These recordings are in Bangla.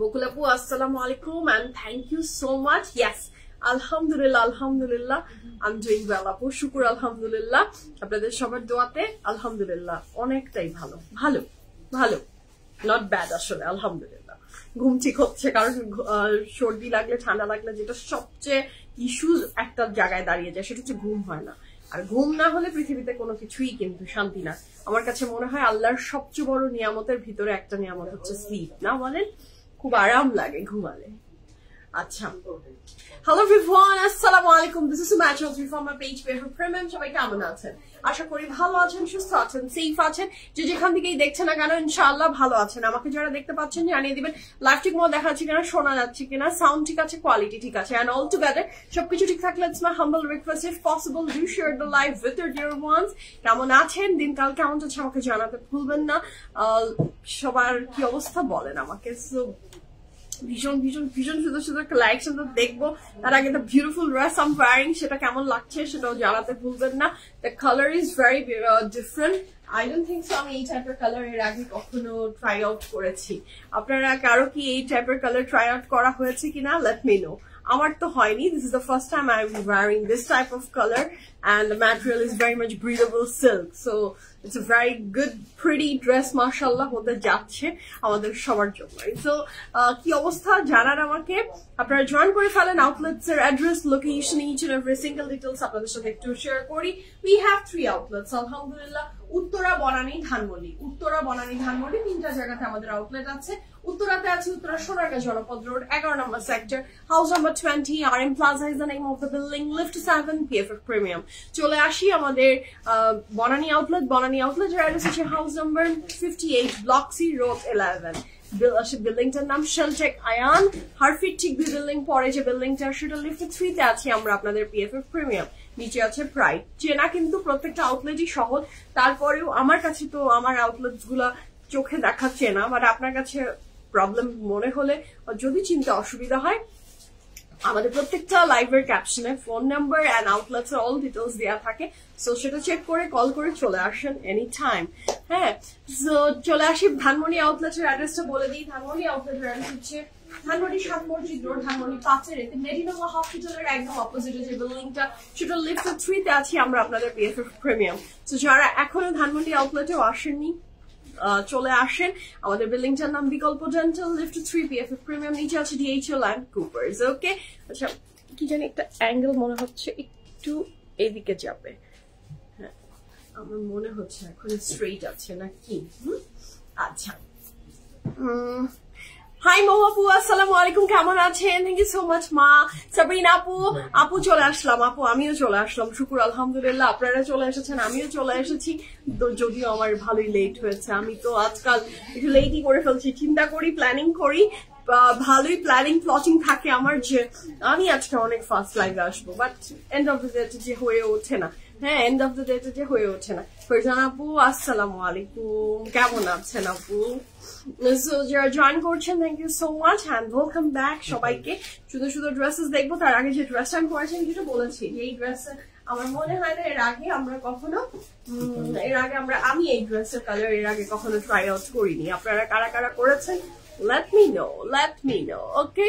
বকুল আপু আসসালামু আলাইকুম and thank you so much. Yes, আলহামদুলিল্লাহ I'm doing well আপু, শুকর আলহামদুলিল্লাহ। আপনাদের সবার দোয়াতে আলহামদুলিল্লাহ অনেকটাই ভালো ভালো ভালো নট ব্যাড আসলে আলহামদুলিল্লাহ। ঘুম ঠিক হচ্ছে, কারণ সর্দি লাগলে ঠান্ডা লাগলে যেটা সবচেয়ে ইস্যু একটা জায়গায় দাঁড়িয়ে যায় সেটা হচ্ছে ঘুম হয় না। আর ঘুম না হলে পৃথিবীতে কোনো কিছুই কিন্তু শান্তি না। আমার কাছে মনে হয় আল্লাহর সবচেয়ে বড় নিয়ামতের ভিতরে একটা নিয়ামত হচ্ছে স্লিপ, না বলেন? খুব আরাম লাগে ঘুমালে। আচ্ছা, হ্যালো এভরিওয়ান, আসসালামু আলাইকুম। This is Sumaiya Chowdhury from my page Behruf premium. সবাই কেমন আছেন? আশা করি ভালো আছেন, সুস্থ আছেন, সেফ আছেন। যে যেখান থেকেই দেখছেন না কেন ইনশাআল্লাহ ভালো আছেন। আমাকে যারা দেখতে পাচ্ছেন জানিয়ে দিবেন লাইভ ঠিক মতো দেখা যাচ্ছে কিনা, শোনা যাচ্ছে কিনা, সাউন্ড ঠিক আছে, কোয়ালিটি ঠিক আছে, এন্ড অল টুগেদার সবকিছু ঠিক থাকলে it's my humble request, if possible do share the live with your deer once. কেমন আছেন, দিনকাল কেমন যাচ্ছে আমাকে জানাতে ভুলবেন না। সবার কি অবস্থা বলেন আমাকে। সো ভীষণ ভীষণ ভীষণ সুন্দর সুন্দর কালেকশন তো দেখবো। তার আগে the beautiful dress I am wearing সেটা কেমন লাগছে সেটাও জানাতে ভুলবেন না। The colour is very different. I don't think so আমি এই টাইপের কালার এর আগে কখনো ট্রাই আউট করেছি। আপনারা কারো কি এই টাইপের কালার ট্রাই আউট করা হয়েছে কিনা লেট মি নো। আমার তো হয়নি। This is the first time I'm wearing this type of color and the material is very much breathable silk. So it's a very good pretty dress mashallah হতে যাচ্ছে আমাদের সবার জন্য। So কি অবস্থা জানার আমাকে, আপনারা জয়েন করে ফেলেন। আউটলেটস এর address, location, each and every single details আপনাদের সাথে একটু শেয়ার করি। We have 3 outlets আলহামদুলিল্লাহ। উত্তরা, বনানী, ধানমন্ডি। উত্তরা, বনানী, ধানমন্ডি তিনটা জায়গাতে আমাদের আউটলেট আছে। উত্তরাতে আছে উত্তরা সোনারগাঁ জনপদ রোড 11 নম্বর sector, house number 20, RM Plaza is the name of the building, lift 7, PFF Premium। চলে আসি আমাদের বনানী আউটলেট। বনানী আউটলেটের অ্যাড্রেস হচ্ছে house number 58, block C, road 11। বিল্ডিংটার নাম শেলটেক আয়ান। হারফিট ঠিক বিল্ডিং পরে যে বিল্ডিংটা সেটা লিফট 3 তে আছি আমরা আপনাদের PFF Premium। নিচে আছে প্রাইড। চেনা কিন্তু প্রত্যেকটা আউটলেটই সহজ, তারপরেও আমার কাছে তো আমার আউটলেটস গুলা চোখে দেখাচ্ছে না, বাট আপনার কাছে প্রবলেম মনে হলে যদি চিনতে অসুবিধা হয় আমাদের প্রত্যেকটা লাইভের ক্যাপশনে ফোন নাম্বার এন্ড আউটলেটস এর অল ডিটেইলস দেওয়া থাকে। সো সেটা চেক করে কল করে চলে আসেন এনি টাইম। হ্যাঁ, সো চলে আসি ধানমন্ডি আউটলেটের অ্যাড্রেসটা বলে দিই। ধানমন্ডি আউটলেটের অ্যাড্রেস হচ্ছে ধানমন্ডি 7 মসজিদ রোড, ধানমন্ডি 5 এর মেডিনোভা হসপিটালের একদম অপোজিটে যে বিল্ডিংটা সেটা লিফট 3 তে আছি আমরা আপনাদের PFF Premium। সো যারা এখনো ধানমন্ডি আউটলেটেও আসেননি চলে আসেন। আমাদের বিল্ডিংটার নাম বিকল্প ডেন্টাল, লিফট 3, PFF Premium। নিচে আছে DHL and Coopers। ওকে, আচ্ছা কি জানি একটা অ্যাঙ্গেল মনে হচ্ছে একটু এদিকে যাবে। হ্যাঁ, আমার মনে হচ্ছে এখন স্ট্রেইট আছে নাকি। আচ্ছা, হাই মো আপু, আসসালামু আলাইকুম, কেমন আছেন? থ্যাংক ইউ সো মাচ মা। সাবরিন আপু, আপু চলে আসলাম। আপু আমিও চলে আসলাম, শুকুর আলহামদুলিল্লাহ। আপনারা চলে এসেছেন, আমিও চলে এসেছি। যদিও আমার ভালোই লেট হয়েছে, আমি তো আজকাল একটু লেটই করে ফেলছি। চিন্তা করি, প্ল্যানিং করি, ভালোই প্ল্যানিং প্লটিং থাকে আমার যে আমি আজকে অনেক ফার্স্ট লাইভে আসবো, but end of the day যে হয়ে ওঠে না। হ্যাঁ, এন্ড অফ দ্য ডে যে হয়ে ওঠে না। ফরজান আপু আসসালামু আলাইকুম, কেমন আছেন আপু? যারা জয়েন করছেন thank you so much and welcome back সবাইকে। শুধু শুধু ড্রেসেস দেখবো, তার আগে যে ড্রেসটা আমি পরেছেন যেটা বলেছি এই ড্রেস আমার মনে হয় না এর আগে আমরা কখনো আমি এই ড্রেসের কালার এর আগে কখনো ট্রাই আউট করিনি। আপনারা কারা কারা করেছেন let me know. ওকে,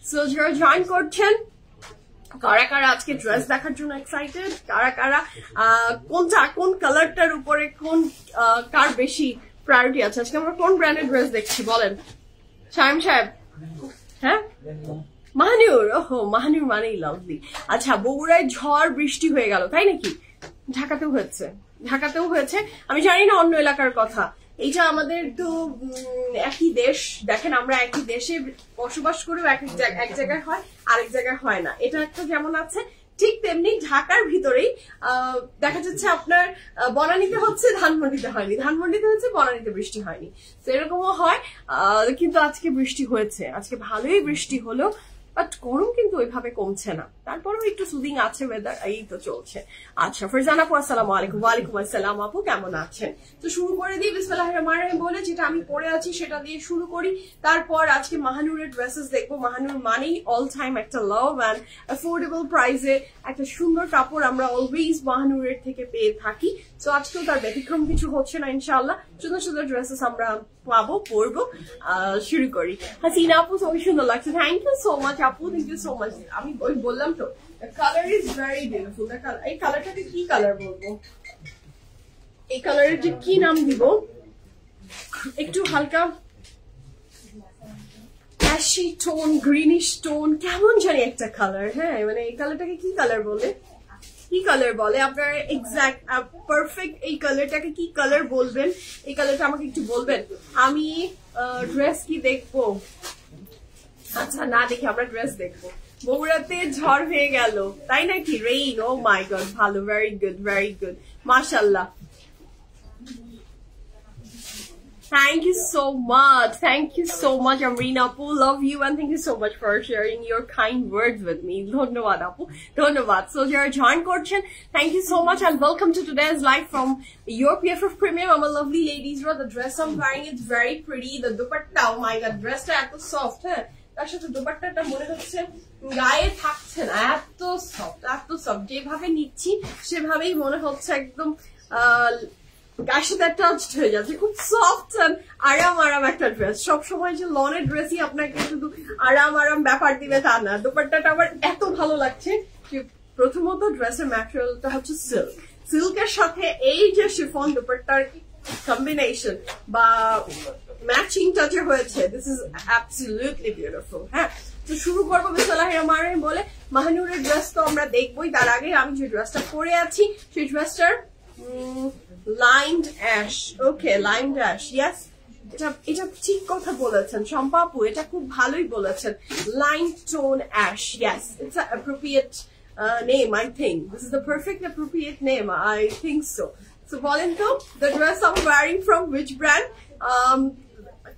সো যারা জয়েন করছেন কারা কারা আজকে ড্রেস দেখার জন্য এক্সাইটেড, কারা কারা কোন কালারটার উপরে কার বেশি প্রায়োরিটি আছে? আজকে আমরা কোন ব্র্যান্ডের ড্রেস দেখছি বলেন শাইম সাহেব? হ্যাঁ, মাহানুর। ওহো, মাহানুর মানেই লাভলি। আচ্ছা, বগুড়ায় ঝড় বৃষ্টি হয়ে গেল তাই নাকি? ঢাকাতেও হয়েছে। আমি জানি না অন্য এলাকার কথা। এইটা আমাদের তো একই দেশ, দেখেন আমরা একই দেশে বসবাস করেও এক জায়গায় হয় আরেক জায়গায় হয় না। এটা একটা যেমন আছে ঠিক তেমনি ঢাকার ভিতরেই দেখা যাচ্ছে আপনার বনানীতে হচ্ছে ধানমন্ডিতে হয়নি, ধানমন্ডিতে হচ্ছে বনানীতে বৃষ্টি হয়নি। তো এরকমও হয়, কিন্তু আজকে বৃষ্টি হয়েছে, আজকে ভালোই বৃষ্টি হলো। বাট গরম কিন্তু ওইভাবে কমছে না, তারপরেও একটু সুদিং আছে ওয়েদার, এই তো চলছে। আচ্ছা ফারজানা আপু আসসালামু আলাইকুম। ওয়ালাইকুম আসসালাম আপু, কেমন আছেন? তো শুরু করে দিই বিসমিল্লাহির রহমানির রহিম বলে, যেটা আমি পরে আছি সেটা দিয়ে শুরু করি। তারপর আজকে মাহানুরের ড্রেসেস দেখবো। মাহানুর মানেই অল টাইম একটা লাভ অ্যান্ড অ্যাফোর্ডেবল প্রাইসে একটা সুন্দর কাপড় আমরা অলওয়েজ মাহানুরের থেকে পেয়ে থাকি। তো আজকেও তার ব্যতিক্রম কিছু হচ্ছে না ইনশাআল্লাহ। সুন্দর সুন্দর ড্রেসেস আমরা পাবো, পরবো। শুরু করি। হাসিনা আপু খুবই সুন্দর লাগছে, থ্যাংক ইউ সো মাচ আপু, থ্যাংক ইউ সো মাচ। আমি ওই বললাম তো কালার ইজ ভেরি বিউটিফুল। এই কালারটাকে কি কালার বলবো, এই কালারের যে কি নাম দিব, একটু হালকা অ্যাশি টোন, গ্রিনিশ টোন, কেমন জানি একটা কালার। হ্যাঁ মানে এই কালারটাকে কি কালার বলে, কি কালার বলে আপনার এক্সাক্ট পারফেক্ট এই কালারটাকে কি কালার বলবেন, এই কালারটা আমাকে একটু বলবেন। আমি ড্রেস কি দেখবো? আচ্ছা না দেখি আমরা ড্রেস দেখবো। বগুড়াতে ঝড় হয়ে গেল তাই নাকি? রেইন, ও মাই গড, ভালো, ভেরি গুড, ভেরি গুড, মাশাআল্লাহ। Thank you so much. Thank you so much, Amrina Apu. Love you and thank you so much for sharing your kind words with me. Dhonnobad Apu. Dhonnobad. So you are join করছেন. Thank you so much and welcome to today's live from your PFF Premium. I'm a lovely ladies. The dress I'm wearing is very pretty. The dupatta, oh my god, dress টা এত soft, হ্যাঁ। তার সাথে দুপাট্টাটা মনে হচ্ছে গায়ে থাকছে না, এত সফট, এত সফট। যেভাবে নিচ্ছি সেভাবেই মনে হচ্ছে একদম গায়ের সাথে টাচড হয়ে যাচ্ছে। খুব সফট এন্ড আরাম আরাম একটা ড্রেস। সবসময় যে লনের ড্রেসই আপনাকে শুধু আরাম আরাম ব্যাপার দিবে তা না, দুপাট্টাটা আবার এত ভালো লাগছে। প্রথমত ড্রেসের ম্যাটেরিয়ালটা হচ্ছে সিল্ক, সিল্কের সাথে এই যে শিফন দুপাট্টার কম্বিনেশন বা ম্যাচিংটা যে হয়েছে, দিস ইজ অ্যাবসলিউটলি বিউটিফুল। হ্যাঁ, তো শুরু করবো বিসমিল্লাহির রহমানির রহিম বলে। মাহানুরের ড্রেস তো আমরা দেখবোই, তার আগে আমি যে ড্রেসটা পরে আছি সেই ড্রেসটার লাইমড অ্যাশ, ওকে লাইমড অ্যাশ, ইয়েস, এটা ঠিক কথা বলেছেন শম্পা আপু, এটা খুব ভালোই বলেছেন। Lime tone ash, yes, it's a appropriate name, I think. This is the perfect appropriate name, I think so. So বলেন তো, the dress I'm wearing from which brand?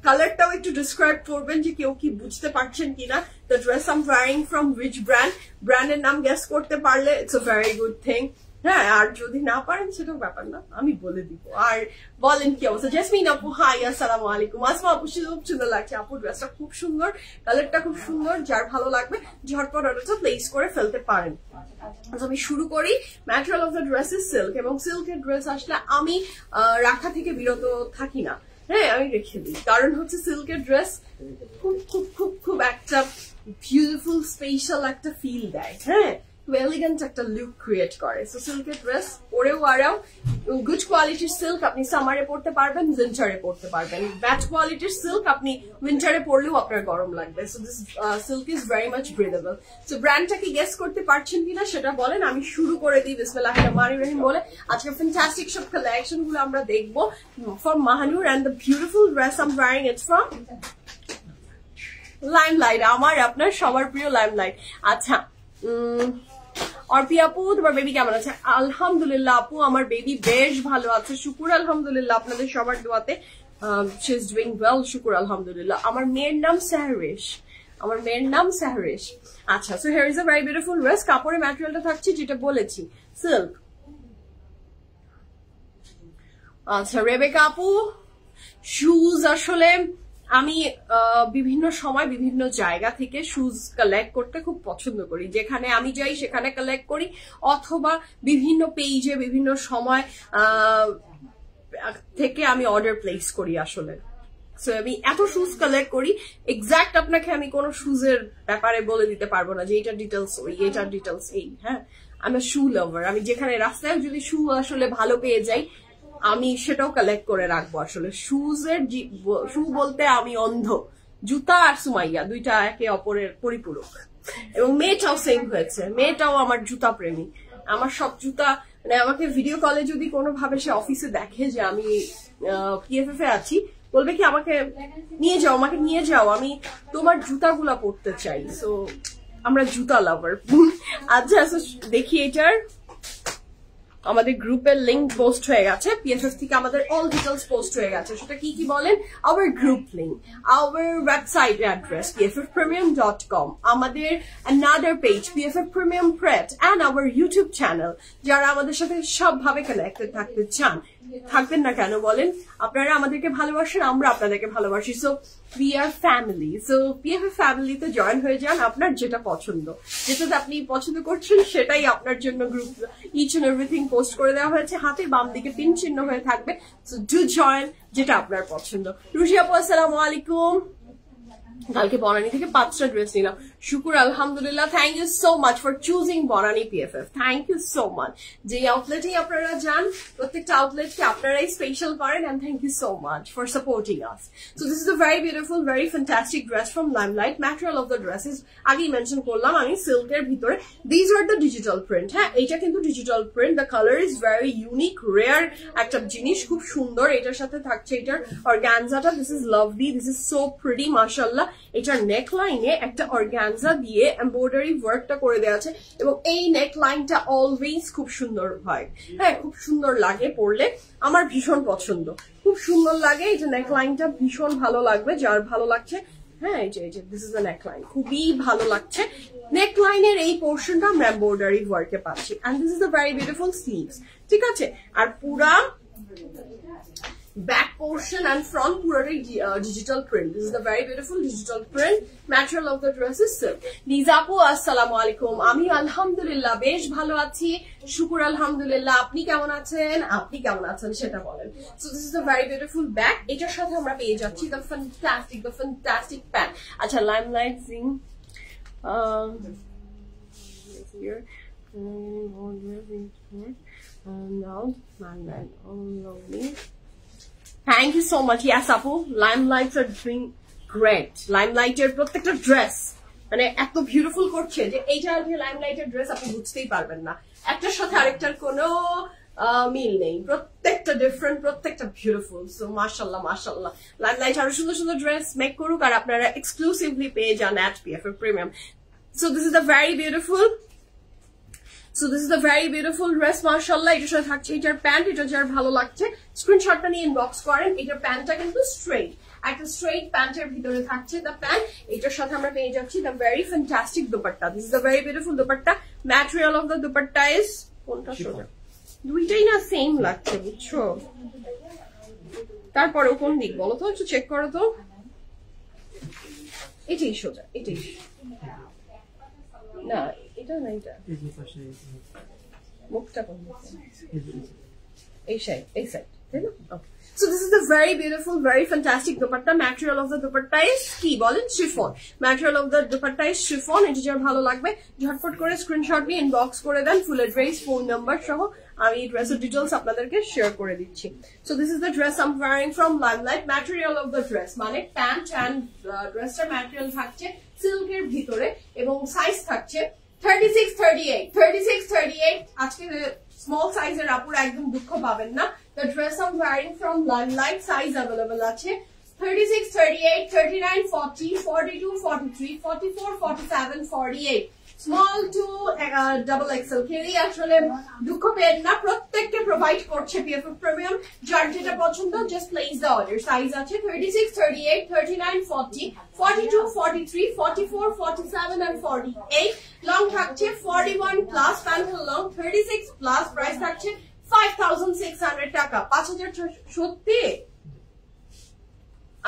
কালারটাও একটু ডিসক্রাইব করবেন যে কেউ কি বুঝতে পারছেন কিনা। The dress I'm wearing from which brand? ব্র্যান্ডের নাম গেস করতে পারলে it's a very good thing. হ্যাঁ, আর যদি না পারেন সেটাও ব্যাপার না, আমি বলে দিব। আর বলেন কি অবস্থা? জেসমিন আপু হাই, আসসালামু আলাইকুম। আসমা আপু খুব সুন্দর লাগছে আপু, ড্রেসটা খুব সুন্দর, কালারটা খুব সুন্দর, যার ভালো লাগবে ঝটপট অর্ডারটা প্লেস করে ফেলতে পারেন। আমি শুরু করি। Material of the dress is silk, এবং সিল্কের ড্রেস আসলে আমি রাখা থেকে বিরত থাকি না। হ্যাঁ, আমি রেখে দিই, কারণ হচ্ছে সিল্কের ড্রেস খুব খুব খুব খুব একটা বিউটিফুল স্পেশাল একটা ফিল দেয়। হ্যাঁ, এলিগেন্ট একটা লুক ক্রিয়েট করে। সো সিল্কের ড্রেস পরেও আরাম, গুড কোয়ালিটির সিল্ক আপনি সামারে পরতে পারবেন, উইন্টারে পরতে পারবেন। ব্যাড কোয়ালিটির সিল্ক আপনি উইন্টারে পরলেও আপনার গরম লাগবে। So this silk is very much breathable. So ব্র্যান্ডটা কি গেস করতে পারছেন কিনা সেটা বলেন। আমি শুরু করে দিই বিসমিল্লাহির রহমানির রহিম বলে। আজকে ফ্যান্টাস্টিক সব কালেকশন গুলো আমরা দেখবো from Mahanur, and the beautiful dress I am wearing it's from Limelight, আমার আপনার সবার প্রিয় লাইমলাইট। আচ্ছা, অর্পি আপু তোমার বেবি কেমন আছে? আলহামদুলিল্লাহ আপু, আমার বেবি বেশ ভালো আছে, শুকুর আলহামদুলিল্লাহ, আপনাদের সবার দোয়াতে শি ইজ ডুইং ওয়েল, শুকুর আলহামদুলিল্লাহ। আমার মেয়ের নাম সাহরেশ, আমার মেয়ের নাম সাহরেশ। আচ্ছা, so here is a very beautiful dress. কাপড়ের ম্যাটেরিয়ালটা থাকছে যেটা বলেছি সিল্ক। আচ্ছা রেবেকা আপু, শুজ আসলে আমি বিভিন্ন সময় বিভিন্ন জায়গা থেকে শুজ কালেক্ট করতে খুব পছন্দ করি। যেখানে আমি যাই সেখানে কালেক্ট করি, অথবা বিভিন্ন পেজে বিভিন্ন সময় থেকে আমি অর্ডার প্লেস করি আসলে। সো আমি এত শুজ কালেক্ট করি, এক্সাক্ট আপনাকে আমি কোনো শুজের ব্যাপারে বলে দিতে পারবো না যে এটার ডিটেলস ওই, এটার ডিটেলস এই। হ্যাঁ, আমি শু লাভার, আমি যেখানে রাস্তায় যদি শু আসলে ভালো পেয়ে যাই আমি সেটাও কালেক্ট করে রাখবো। আসলে শু বলতে আমি অন্ধ, জুতা আর সুমাইয়া দুইটা একে অপরের পরিপূরক। এবং মেয়েটাও সেম হয়েছে, মেয়েটাও আমার জুতা প্রেমী। আমার সব জুতা, মানে আমাকে ভিডিও কলে যদি কোনোভাবে সে অফিসে দেখে যে আমি PFF এ আছি, বলবে কি আমাকে নিয়ে যাও, আমাকে নিয়ে যাও, আমি তোমার জুতাগুলা পরতে চাই। সো আমরা জুতা লাভার। আচ্ছা, দেখি এটার আমাদের গ্রুপের লিংক পোস্ট হয়ে গেছে, পিএফএফ থেকে আমাদের অল ডিটেলস পোস্ট হয়ে গেছে। সেটা কি কি বলেন? Hour group link, hour website address pffpremium.com, আমাদের another page PFF Premium Pret, and our YouTube channel। যারা আমাদের সাথে সবভাবে কানেক্টেড থাকতে চান, থাকবেন না কেন বলেন? আপনারা আমাদেরকে ভালোবাসেন, আমরা আপনাদেরকে ভালোবাসি। So we are family, so PFF ফ্যামিলিতে জয়েন হয়ে যান। আপনার যেটা পছন্দ, যেটাতে আপনি পছন্দ করছেন সেটাই আপনার জন্য group each and everything post করে দেওয়া হয়েছে। হাতে বাম দিকে পিন চিহ্ন হয়ে থাকবে, সো ডু জয়েন যেটা আপনার পছন্দ। রুশি আপু আসসালামু আলাইকুম। কালকে বনানী থেকে 5টা ড্রেস নিলাম, শুকুর আলহামদুলিল্লাহ। Thank you so much for choosing Banani PFF, thank you so much. যে আউটলেটেই আপনারা যান, প্রত্যেকটা আউটলেটকে আপনারাই স্পেশাল করেন, and thank you so much for supporting us. So this is a very beautiful, very fantastic dress from Limelight. Material of the dresses আগেই মেনশন করলাম আমি, সিল্কের ভিতরে। These are the digital print. হ্যাঁ, এইটা কিন্তু digital print. The colour is very unique, rare একটা জিনিস, খুব সুন্দর। এটার সাথে থাকছে এটার অর্গানজাটা। This is lovely, this is so pretty, মাশাআল্লাহ। এটার নেক লাইনে একটা অর্গানজা দিয়ে এমব্রয়ডারি ওয়ার্কটা করে দেওয়া আছে, এবং এই নেক লাইনটা অলওয়েজ খুব সুন্দর হয়। হ্যাঁ, খুব সুন্দর লাগে পরলে, আমার ভীষণ পছন্দ, খুব সুন্দর লাগে। এই যে নেক লাইনটা ভীষণ ভালো লাগবে যার ভালো লাগছে। হ্যাঁ, এই যে this is the neck line, খুবই ভালো লাগছে। নেক লাইনের এই পোর্শনটা আমরা এমব্রয়ডারি ওয়ার্কে পাচ্ছি, and this is the very beautiful sleeves. ঠিক আছে, আর পুরা back portion and front purely digital print. This is the very beautiful digital print. Material of the dress is silk. Lizapu assalamu alaikum. Ami alhamdulillah besh bhalo achi, shukur alhamdulillah. Apni kemon achen? Apni kemon achen seta bolen. So this is a very beautiful bag. Etar sathe amra peye jacchi the fantastic pant. Acha limelight zing here. Now limelight only. Thank you so much. Yes, Apu. Limelights are doing great. Limelight এর প্রত্যেকটা ড্রেস মানে এত বিউটিফুল করছে যে এইটা আর Limelight এর ড্রেস আপনি বুঝতেই পারবেন না। একটার সাথে আরেকটার কোনো মিল নেই, প্রত্যেকটা ডিফারেন্ট, প্রত্যেকটা বিউটিফুল। সো মাশাআল্লাহ মাশাআল্লাহ। Limelight আরো সুন্দর সুন্দর ড্রেস মেক করুক, আর আপনারা এক্সক্লুসিভলি পেয়ে যান at PFF Premium. So this is the very beautiful. So this is the very beautiful dress, mashallah. এটার সাথে থাকছে এটার প্যান্ট, এটা যার ভালো লাগছে স্ক্রিনশটটা নিয়ে ইনবক্স করেন। এটার প্যান্টটা কিন্তু স্ট্রেট, একটা স্ট্রেট প্যান্টের ভিতরে থাকছে দ্য প্যান্ট। এটার সাথে আমরা পেয়ে যাচ্ছি the very fantastic dupatta. This is the very beautiful dupatta. Material of the dupatta is কোনটা সোজা, দুইটাই না সেম লাগছে বুঝছো। তারপরে কোন দিক বলো তো, একটু চেক করো তো। এটাই সোজা, এটাই না, এটা না, এটা মুখটা এই সাইড, এই সাইড, তাই না? ওকে। So this is the very beautiful, very fantastic dupatta. Material of the dupatta is কি বলেন? Chiffon. Material of the dupatta is chiffon. এটা যার ভালো লাগবে ঝটপট করে স্ক্রিনশট নিয়ে ইনবক্স করে দেন, ফুল অ্যাড্রেস, ফোন নাম্বার সহ। আমি এই ড্রেসের ডিটেইলস আপনাদেরকে শেয়ার করে দিচ্ছি। So this is the dress I'm wearing from Limelight. Material of the dress মানে প্যান্ট এন্ড ড্রেসটার ম্যাটেরিয়াল থাকছে সিল্কের ভিতরে, এবং সাইজ থাকছে 36-38 আজকে স্মল সাইজের আপুরা একদম দুঃখ পাবেন না। The dress I'm wearing from Limelight size available আছে 36, 38, 39, 40, 42, 43, 44, 47, 48 স্মল টু ডাবল এক্সেল কেরি আসলে দুঃখ পেন না, প্রত্যেককে প্রোভাইড করছে PFF Premium। যার যেটা পছন্দ just place the order. Size আছে 36, 38, 39, 40, 42, 43, 44, 47 and 48। লং থাকছে 41 plus, pant long 36 plus, price থাকছে 5600 টাকা। 5000 সত্যি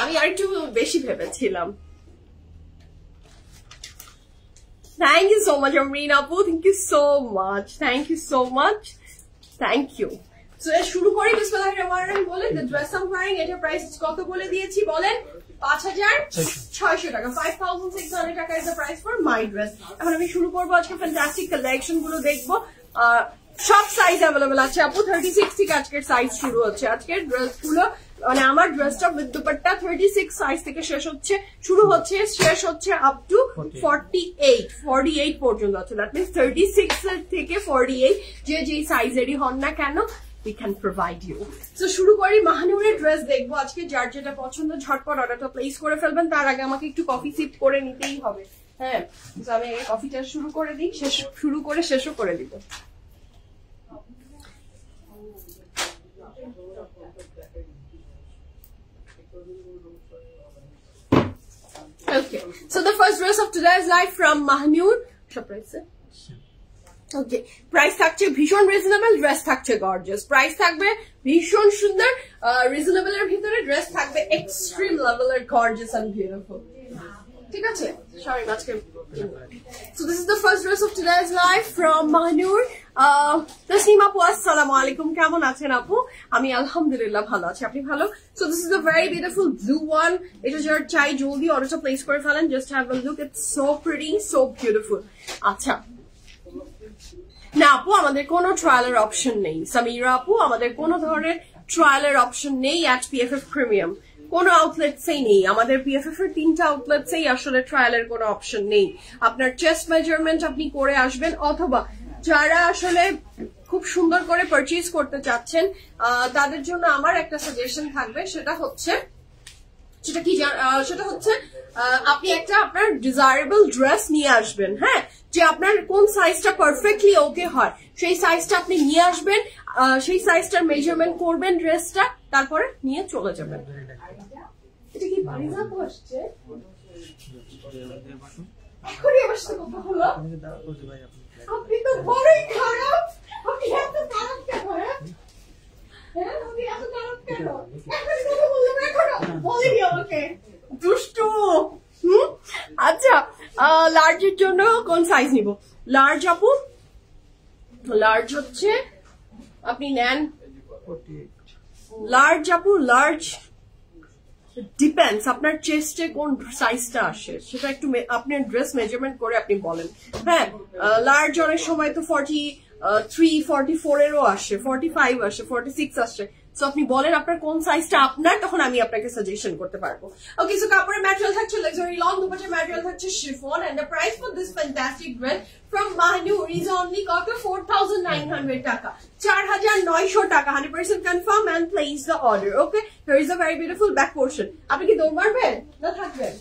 আমি আরেকটু বেশি ভেবেছিলাম। Thank you so much, Amreen Apu. Thank you so much. Thank you so much. Thank you. So শুরু করি বিসমিল্লাহিররহমানিররহিম বলে। The dress I'm wearing এটার প্রাইস কত বলে দিয়েছি বলেন? 5600 টাকা। 5600 টাকা is the price for my dress. এখন আমি শুরু করব আজকে ফ্যান্টাস্টিক কালেকশন গুলো দেখবো। সব সাইজ अवेलेबल আছে আপু, 36 থেকে আজকের সাইজ শুরু হচ্ছে। আজকের ড্রেস গুলো মানে আমার ড্রেসটা উইথ দুপাট্টা 36 সাইজ থেকে শেষ হচ্ছে, শুরু হচ্ছে, শেষ হচ্ছে আপ টু 48 পর্যন্ত আছে। দ্যাট মিনস 36 থেকে 48 যে যেই সাইজেরই হন না কেন we can provide you. So শুরু করি, মাহানুরের ড্রেস দেখবো আজকে। যার যেটা পছন্দ ঝটপট অর্ডারটা প্লেস করে ফেলবেন, তার আগে আমাকে একটু কফি সিপ করে নিতেই হবে। হ্যাঁ, আমি কফিটা শুরু করে দিই, শুরু করে শেষও করে দিব। Okay, so the first dress of today's live from Mahanur. Okay, price থাকছে ভীষণ রিজনেবল, ড্রেস থাকছে গর্জিয়াস, প্রাইস থাকবে ভীষণ সুন্দর, রিজনেবল এর ভিতরে ড্রেস থাকবে এক্সট্রিম লেভেলের গর্জিয়াস এন্ড বিউটিফুল। ঠিক আছে, সরি আজকে। So this is the first dress of today's live from Mahanur. Tasneem আপু আসসালামু আলাইকুম, কেমন আছেন আপু? আমি আলহামদুলিল্লাহ ভালো আছি, আপনি ভালো? So this is the very beautiful blue one. এটা যার চাই জলদি অর্ডারটা প্লেস করে ফেলেন, just have a look, it's so pretty, so beautiful. আচ্ছা না আপু, আমাদের কোনো ট্রায়ালের অপশন নেই। সামিরা আপু, আমাদের কোনো ধরনের ট্রায়ালের অপশন নেই অ্যাট পিএফএফ প্রিমিয়াম, কোনো আউটলেটসেই নেই। আমাদের পিএফএফ এর 3টা আউটলেটসেই আসলে ট্রায়ালের কোনো অপশন নেই। আপনার চেস্ট মেজারমেন্ট আপনি করে আসবেন, অথবা যারা আসলে খুব সুন্দর করে পারচেজ করতে চাচ্ছেন তাদের জন্য আমার একটা সাজেশন থাকবে, সেটা হচ্ছে আপনি একটা আপনার ডিজায়ারেবল ড্রেস নিয়ে আসবেন। হ্যাঁ, যে আপনার কোন সাইজটা পারফেক্টলি ওকে হয় সেই সাইজটা আপনি নিয়ে আসবেন, সেই সাইজটার মেজারমেন্ট করবেন ড্রেসটা, তারপরে নিয়ে চলে যাবেন। এটা কি বাড়িতে বসছে? এখনই বসতে কথা হলো। আপনি তো বড়ই খারাপ, আপনি এত খারাপ কেন? হ্যাঁ, আপনি এত খারাপ কেন? এখনই কথা বললেন, এখনো বলিনি আমাকে, দুষ্টু। আচ্ছা, লার্জের জন্য কোন সাইজ নিব? লার্জ আপু, লার্জ হচ্ছে আপনি নেন লার্জ আপু, লার্জ ডিপেন্ডস আপনার চেস্টে কোন সাইজটা আসে, সেটা একটু আপনার ড্রেস মেজারমেন্ট করে আপনি বলেন। হ্যাঁ, লার্জ অনেক সময় তো 43, 44 এরও আসে, 45 আসে, 46 আসে। সো আপনি বলেন আপনার কোন সাইজটা আপনার, তখন আমি আপনাকে সাজেশন করতে পারবো। ওকে, সো কাপড়ের ম্যাটেরিয়াল থাকছে লাক্সারি লং, দুপাট্টার ম্যাটেরিয়াল থাকছে chiffon, and the price for this fantastic dress from Mahnoor is only কত? 4,900 টাকা, 4,900 টাকা, 100% confirm and place the order. Okay, here is a very beautiful back portion. আপনি কি দৌড় মারবেন না থাকবেন?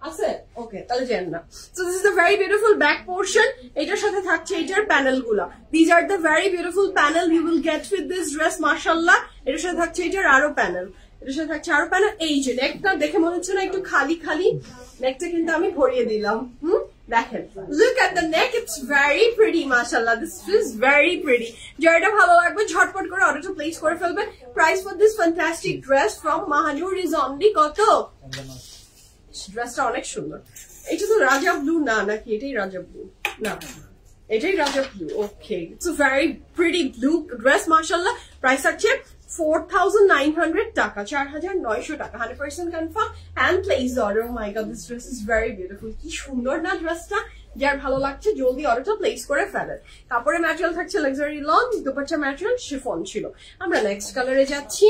আছে? ওকে, তাহলে যান না। So this is the very beautiful back portion. এটার সাথে থাকছে এটার প্যানেল গুলা। These are the very beautiful panel you will get with this dress, মাশাআল্লাহ। এটার সাথে থাকছে এটার আরো প্যানেল, এটার সাথে থাকছে আরো প্যানেল। এই যে নেকটা দেখে মনে হচ্ছে না একটু খালি খালি? নেকটা কিন্তু আমি ভরিয়ে দিলাম। দেখেন, look at the neck, it's very pretty, মাশাআল্লাহ, দিস ইজ ভেরি প্রিটি। যারা ভালো লাগবে ঝটপট করে অর্ডারটা প্লেস করে ফেলবেন। Price for this fantastic dress from Mahnoor is only কত? ড্রেসটা অনেক সুন্দর। এটা তো রাজা ব্লু না, নাকি এটাই রাজা ব্লু? না, এটাই রাজা blue. Okay, it's a very pretty blue dress, মাশাআল্লাহ। প্রাইস আছে 4,900 টাকা, 4,900 টাকা, 100% confirm and place the order. Oh my god, this dress is very beautiful. কি সুন্দর না ড্রেসটা? যার ভালো লাগছে জলদি অর্ডারটা প্লেস করে ফেলেন। কাপড়ের ম্যাটেরিয়াল থাকছে লাক্সারি লং, দুপাট্টার ম্যাটেরিয়াল শিফন ছিল। আমরা নেক্সট কালারে যাচ্ছি।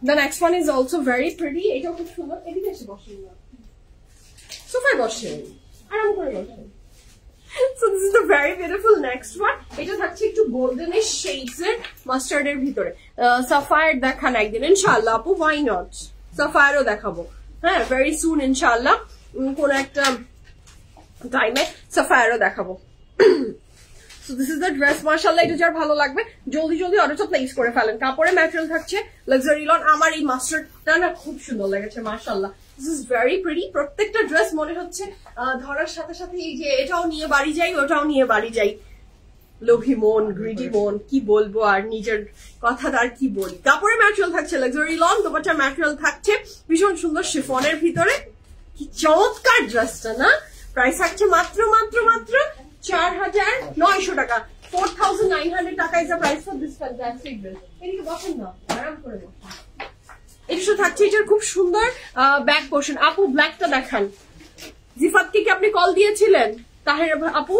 The next one is also very pretty. এটাও খুব সুন্দর। এদিকে এসে বসেন না, সোফায় বসেন, আরাম করে বসেন। So this is the very beautiful next one. এটা থাকছে একটু গোল্ডেনিশ শেডস এর, মাস্টার্ড এর ভিতরে। সাফায়ার দেখান একদিন ইনশাআল্লাহ আপু, why not? সাফায়ারও দেখাবো, হ্যাঁ, very soon ইনশাআল্লাহ, কোন একটা টাইমে সাফায়ারও দেখাবো। So this is the dress, মাশাআল্লাহ। এটা যার ভালো লাগবে জলদি জলদি অর্ডারটা প্লেস করে ফেলেন। কাপড়ের ম্যাটেরিয়াল থাকছে লাক্সারি লন। আমার এই মাস্টার্ডটা না খুব সুন্দর লেগেছে, মাশাআল্লাহ। This is very pretty. প্রত্যেকটা ড্রেস মনে হচ্ছে ধরার সাথে সাথে এই যে এটাও নিয়ে বাড়ি যাই, ওটাও নিয়ে বাড়ি যাই। লোভী মন, গ্রিডি মন, কি বলবো আর, নিজের কথা আর কি বলি। কাপড়ের ম্যাটেরিয়াল থাকছে লাক্সারি লন, দুপাট্টার ম্যাটেরিয়াল থাকছে ভীষণ সুন্দর শিফনের ভিতরে। কি চমৎকার ড্রেসটা না? প্রাইস থাকছে মাত্র 4,900 টাকা, 4,900 টাকা is the price for this fantastic dress. এদিকে বসেন না, আরাম করে বসেন। এর সাথে থাকছে এটার খুব সুন্দর ব্যাক পোর্শন। আপু ব্ল্যাকটা দেখান। জিফাতকে কি আপনি কল দিয়েছিলেন? তাহের আপু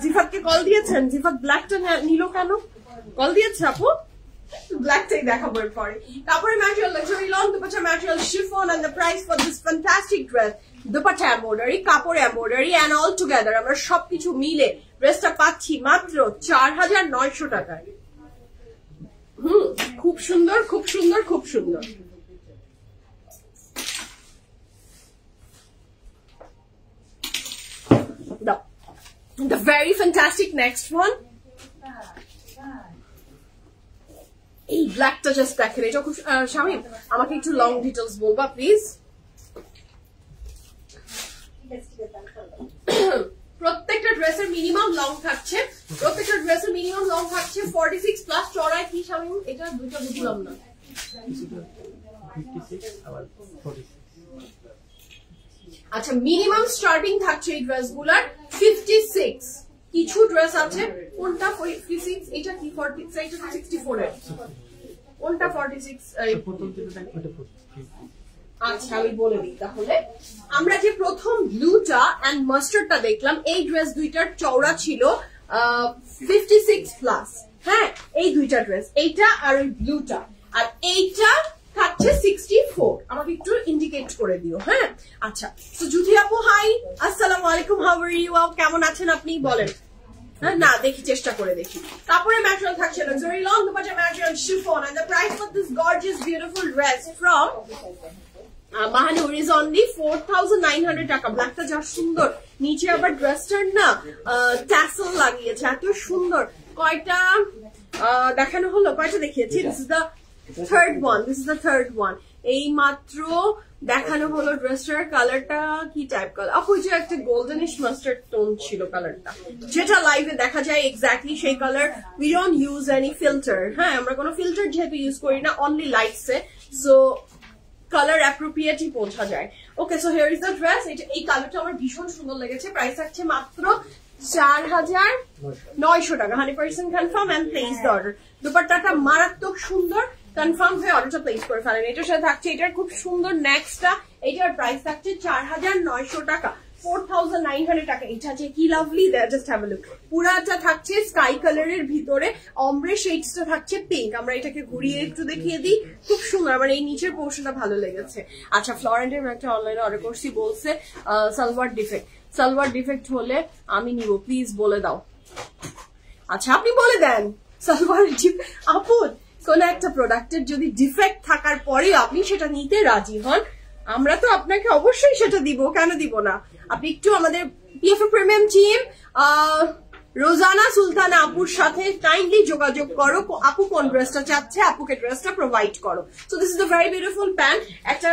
জিফাতকে কল দিয়েছেন? জিফাত ব্ল্যাকটা নিল কেন? কল দিয়েছে আপু? ব্ল্যাকটাই দেখাবো এরপরে। কাপড়ের material luxury long, dupatta material chiffon, and the price for this fantastic dress, dupatta embroidery, কাপড় এমব্রয়ডারি, এন্ড অল টুগেদার আমরা সবকিছু মিলে ড্রেসটা পাচ্ছি মাত্র 4,900 টাকায়। খুব সুন্দর, খুব সুন্দর, খুব সুন্দর। The very fantastic next one. এই ব্ল্যাকটা জাস্ট দেখেন, এটা খুব শামিম আমাকে একটু লং ডিটেলস বলবা প্লিজ। প্রত্যেকটা ড্রেসের মিনিমাম লং থাকছে, 46 প্লাস। চড়াই কি শামিম? এটা দুটো বুঝলাম না। আচ্ছা মিনিমাম স্টার্টিং থাকছে এই ড্রেসগুলোর 56। কিছু ড্রেস আছে কোনটা 56, এটা কি 46, এটা 64 এর, কোনটা 46? আচ্ছা আমি বলে দিই তাহলে। আমরা যে প্রথম ব্লুটা এন্ড মাস্টার্ডটা দেখলাম, এই ড্রেস দুইটার চওড়া ছিল 56 প্লাস। হ্যাঁ এই দুইটা ড্রেস, এইটা আর ওই ব্লুটা, আর এইটা থাকছে 64। আমাকে একটু ইন্ডিকেট করে দিও। হ্যাঁ আচ্ছা, তো জুথি আপু হাই, আসসালামু আলাইকুম, হাউ আর ইউ? কেমন আছেন আপনি বলেন? হ্যাঁ না দেখি, চেষ্টা করে দেখি। তারপরে ম্যাটেরিয়াল থাকছে luxury long dupatta material chiffon, and the price for this gorgeous beautiful dress from Mahanur is only 4900 taka. ব্ল্যাকটা যা সুন্দর, নিচে আবার ড্রেসটার না ট্যাসেল লাগিয়েছে, এত সুন্দর। কয়টা দেখানো হলো? কয়টা দেখিয়েছি? This is the third one. এই মাত্র দেখানো হলো। ড্রেসটার কালারটা কি টাইপ কালার? আপু যে একটা গোল্ডেনিশ মাস্টার্ড টোন ছিল কালারটা, যেটা লাইভে দেখা যায় এক্স্যাক্টলি সেই colour. We don't use any filter. হ্যাঁ আমরা কোনো ফিল্টার যেহেতু ইউজ করি না, অনলি লাইটসে, সো কালার অ্যাপ্রোপ্রিয়েটই বোঝা যায়। Okay so here is the dress. এই কালারটা আমার ভীষণ সুন্দর লেগেছে। প্রাইস থাকছে মাত্র 4900 টাকা। 100% confirm and place the order. দুপাট্টাটা মারাত্মক সুন্দর, কনফার্ম হয়ে অর্ডারটা প্লেস করে ফেলেন। এটার সাথে থাকছে এটার খুব সুন্দর নেক্সটটা, এটার প্রাইস থাকছে 4900 টাকা, 4900 টাকা। এটা যে কি lovely, just have a look. পুরাটা থাকছে স্কাই কালারের ভিতরে, অমব্রে শেডসটা থাকছে পিঙ্ক। আমরা এটাকে ঘুরিয়ে একটু দেখিয়ে দিই, খুব সুন্দর। আমার এই নিচের পোর্শনটা ভালো লেগেছে। আচ্ছা ফ্লোরেন্টের একটা অনলাইনে অর্ডার করছি, বলছে সালোয়ার ডিফেক্ট হলে আমি নিব, প্লিজ বলে দাও। আচ্ছা আপনি বলে দেন সালোয়ার আপু, কোন একটা প্রোডাক্টের যদি ডিফেক্ট থাকার পরেও আপনি সেটা নিতে রাজি হন, আমরা তো আপনাকে অবশ্যই সেটা দিব, কেন দিব না? আপনি একটু আমাদের PFA premium team Rozana Sultana আপুর সাথে কাইন্ডলি যোগাযোগ করো। আপু কোন ড্রেসটা চাচ্ছে, আপুকে ড্রেসটা প্রোভাইড করো। So this is a very beautiful pant. একটা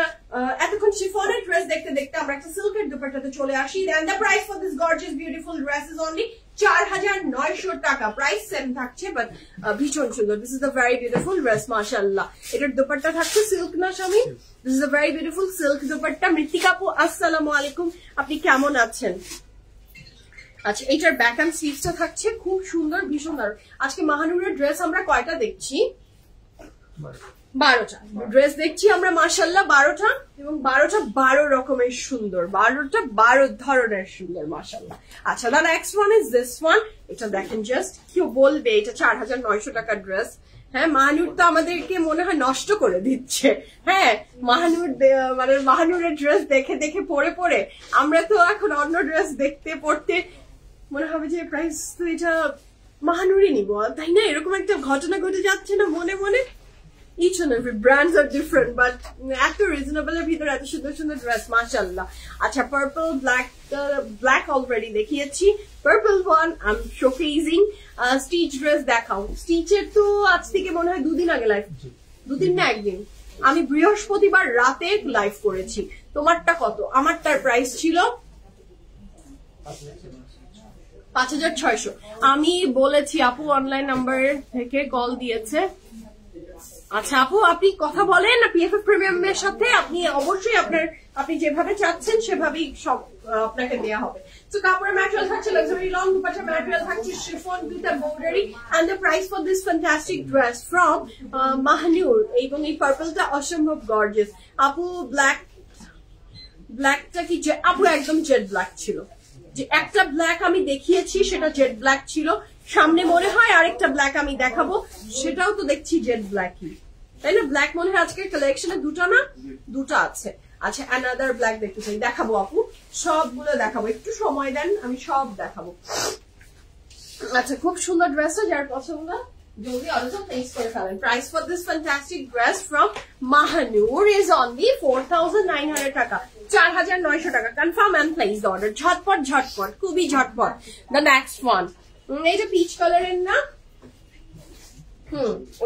এতক্ষণ শিফনের ড্রেস দেখতে দেখতে আমরা একটা সিল্কের দুপাট্টাতে চলে আসি। And the price for this gorgeous beautiful dress is only 4900 taka. Price same থাকছে, বাট ভীষণ সুন্দর। This is the very beautiful dress, মাশাআল্লাহ। এটার দুপাট্টা থাকছে সিল্ক না স্বামী? This is a very beautiful silk dupatta. Mrittika আপু আসসালামু আলাইকুম, আপনি কেমন আছেন? আচ্ছা এইটার ব্যাক এন্ড স্লিভসটা থাকছে খুব সুন্দর, ভীষণ দারুণ। আজকে মাহানুরের ড্রেস আমরা কয়টা দেখছি? 12টা ড্রেস দেখছি আমরা মাশাআল্লাহ, 12টা, এবং 12টা 12 রকমের সুন্দর, 12টা 12 ধরনের সুন্দর মাশাআল্লাহ। আচ্ছা the next one is this one. এটা দেখেন জাস্ট, কেউ বলবে এটা 4900 টাকার ড্রেস। হ্যাঁ মাহানুর তো আমাদেরকে মনে হয় নষ্ট করে দিচ্ছে। হ্যাঁ মাহানুরের ড্রেস দেখে দেখে পরে পরে আমরা তো এখন অন্য ড্রেস দেখতে পড়তে মনে হবে যে প্রাইস তো এটা মাহানুরই নিব, তাই না? এরকম একটা ঘটনা ঘটে যাচ্ছে না মনে মনে। Each and every brands are different, but এত রিজনেবল এর ভিতরে এত সুন্দর সুন্দর ড্রেস মাশাআল্লাহ। আচ্ছা পার্পল ব্ল্যাক অলরেডি দেখিয়েছি, purple one I am showcasing. Stitch dress দেখাও। স্টিচের তো আজ থেকে মনে হয় 2 দিন আগে লাইভ, 2 দিন না 1 দিন, আমি বৃহস্পতিবার রাতে লাইভ করেছি। তোমারটা কত? আমারটার প্রাইস ছিল 5600। আমি বলেছি আপু অনলাইন নাম্বার থেকে কল দিয়েছে। আচ্ছা আপু আপনি কথা বলেন না পিএফএফ প্রিমিয়ামের সাথে, আপনি অবশ্যই আপনি যেভাবে চাচ্ছেন সেভাবেই সব আপনাকে দেয়া হবে। তো কাপড়ের ম্যাটেরিয়াল থাকছে লাক্সারি লং দুপাট্টা ম্যাটেরিয়াল থাকছে chiffon with embroidery, and the price for this fantastic dress from Mahanur. এবং এই পার্পলটা অসম্ভব গর্জিয়াস। আপু ব্ল্যাকটা কি আপু একদম জেড ব্ল্যাক ছিল, যে একটা ব্ল্যাক আমি দেখিয়েছি সেটা জেড ব্ল্যাক ছিল, সামনে মনে হয় আরেকটা ব্ল্যাক আমি দেখাবো, সেটাও তো দেখছি জেড ব্ল্যাকই, তাই না? ব্ল্যাক মনে হয় আজকের কালেকশনে দুটো আছে। আচ্ছা অ্যানাদার ব্ল্যাক দেখতে চাই, দেখাবো আপু, সবগুলো দেখাবো, একটু সময় দেন আমি সব দেখাবো। আচ্ছা খুব সুন্দর ড্রেসটা, যার পছন্দ জলদি অর্ডারটা প্লেস করে ফেলেন। Price for this fantastic dress from Mahanur is only 4900 taka, 4900 taka. Confirm and place the order, ঝটপট খুবই ঝটপট। দ্য নেক্সট ওয়ান, এইটা পিচ কালারের না,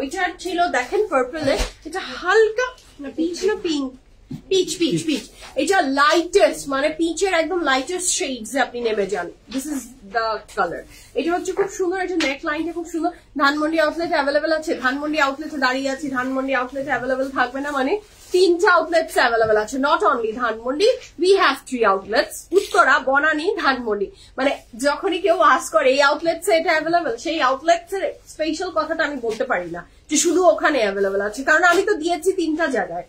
ওইটা ছিল দেখেন পার্পলে, এটা হালকা পিচ না পিঙ্ক, পিচ পিচ পিচ, এটা লাইটেস্ট মানে পিচের একদম লাইটেস্ট শেডস আপনি নেমে যান, দিস ইজ দ্য কালার। এটা হচ্ছে খুব সুন্দর, এটা নেক লাইনটা খুব সুন্দর। ধানমন্ডি আউটলেটে অ্যাভেলেবেল আছে, ধানমন্ডি আউটলেটে দাঁড়িয়ে আছি, ধানমন্ডি আউটলেটে অ্যাভেলেবেল থাকবে না মানে 3টা আউটলেটস অ্যাভেলেবেল আছে, not only Dhanmondi, we have 3 outlets, Uttara, Banani, Dhanmondi. মানে যখনই কেউ আস্ক করে এই আউটলেটসে এটা অ্যাভেলেবেল, সেই আউটলেটসের স্পেশাল কথাটা আমি বলতে পারি না যে শুধু ওখানে অ্যাভেলেবেল আছে, কারণ আমি তো দিয়েছি 3টা জায়গায়,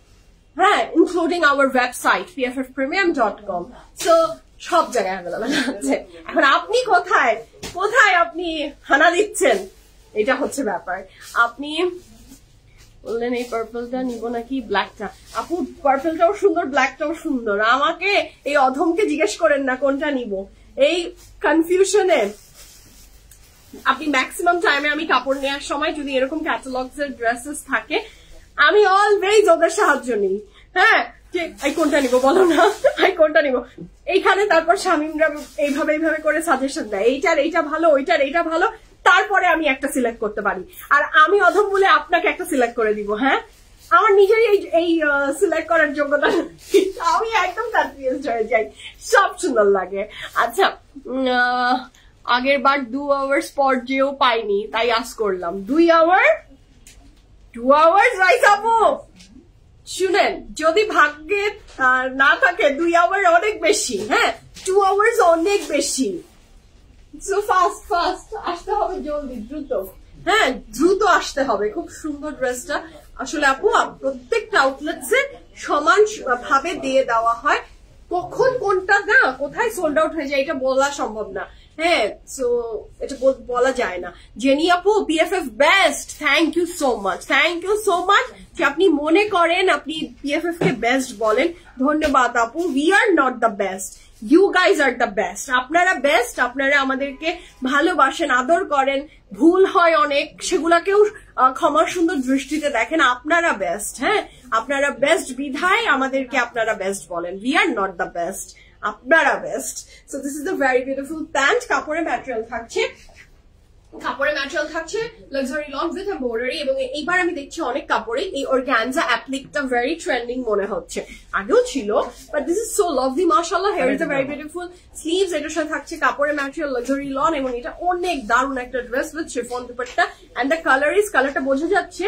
হ্যাঁ, including hour website pffpremium.com, so সব জায়গায় অ্যাভেলেবেল আছে। এখন আপনি কোথায় কোথায় আপনি হানা দিচ্ছেন, এটা হচ্ছে ব্যাপার। আপনি বললেন এই পার্পলটা নিব নাকি ব্ল্যাকটা, আপু পার্পলটাও সুন্দর, ব্ল্যাকটাও সুন্দর, আমাকে এই অধমকে জিজ্ঞেস করেন না কোনটা নিব, এই কনফিউশনে আপনি ম্যাক্সিমাম টাইমে আমি কাপড় নেওয়ার সময় যদি এরকম ক্যাটালগস এর ড্রেসেস থাকে আমি অলওয়েজ ওদের সাহায্য নিই, হ্যাঁ, এই কোনটা নিবো বলো না, এই কোনটা নিবো, এইখানে তারপর শামিমরা এইভাবে এইভাবে করে সাজেশন দেয়, এইটার এইটা ভালো, ওইটার এইটা ভালো, তারপরে আমি একটা সিলেক্ট করতে পারি, আর আমি অধম বলে আপনাকে একটা সিলেক্ট করে দিব, হ্যাঁ, আমার নিজেরই এই সিলেক্ট করার যোগ্যতা, আমি একদম কনফিউজড হয়ে যাই, সব সুন্দর লাগে। আচ্ছা, আগের বার 2 আওয়ার্স পর যেও পাইনি তাই আজ করলাম 2 আওয়ার্স রাইস আপু, শুনেন যদি ভাগ্যে না থাকে 2 আওয়ার অনেক বেশি, হ্যাঁ, 2 আওয়ার্স অনেক বেশি, সো ফাস্ট আসতে হবে, জলদি দ্রুত, হ্যাঁ দ্রুত আসতে হবে। খুব সুন্দর ড্রেসটা, আসলে আপু প্রত্যেকটা আউটলেটসে সমান ভাবে দিয়ে দেওয়া হয়, কখন কোনটা না কোথায় সোল্ড আউট হয়ে যায় এটা বলা সম্ভব না, হ্যাঁ, সো এটা বলা যায় না। জেনি আপু PFF best, thank you so much, thank you so much যে আপনি মনে করেন আপনি পিএফএফ কে বেস্ট বলেন, ধন্যবাদ আপু। We are not the best, you guys are the best, আপনারা বেস্ট, আপনারা আমাদেরকে ভালোবাসেন, আদর করেন, ভুল হয় অনেক সেগুলাকেও ক্ষমা সুন্দর দৃষ্টিতে দেখেন, আপনারা বেস্ট, হ্যাঁ, আপনারা বেস্ট বিধায় আমাদেরকে আপনারা বেস্ট বলেন, we are not the best, আপনারা best. So this is the very beautiful pant, কাপড়ের ম্যাটেরিয়াল থাকছে, লাক্সারি লং উইথ এমব্রয়ডারি, এবং এইবার আমি দেখছি অনেক কাপড়ে এই অর্গানজা অ্যাপ্লিকটা ভেরি ট্রেন্ডিং মনে হচ্ছে, আগেও ছিল, but this is so lovely মাশাআল্লাহ। Here is a very beautiful sleeves, এটার সাথে থাকছে কাপড়ের ম্যাটেরিয়াল লাক্সারি লন, এবং এটা অনেক দারুণ একটা dress with chiffon dupatta, and the কালারটা বোঝা যাচ্ছে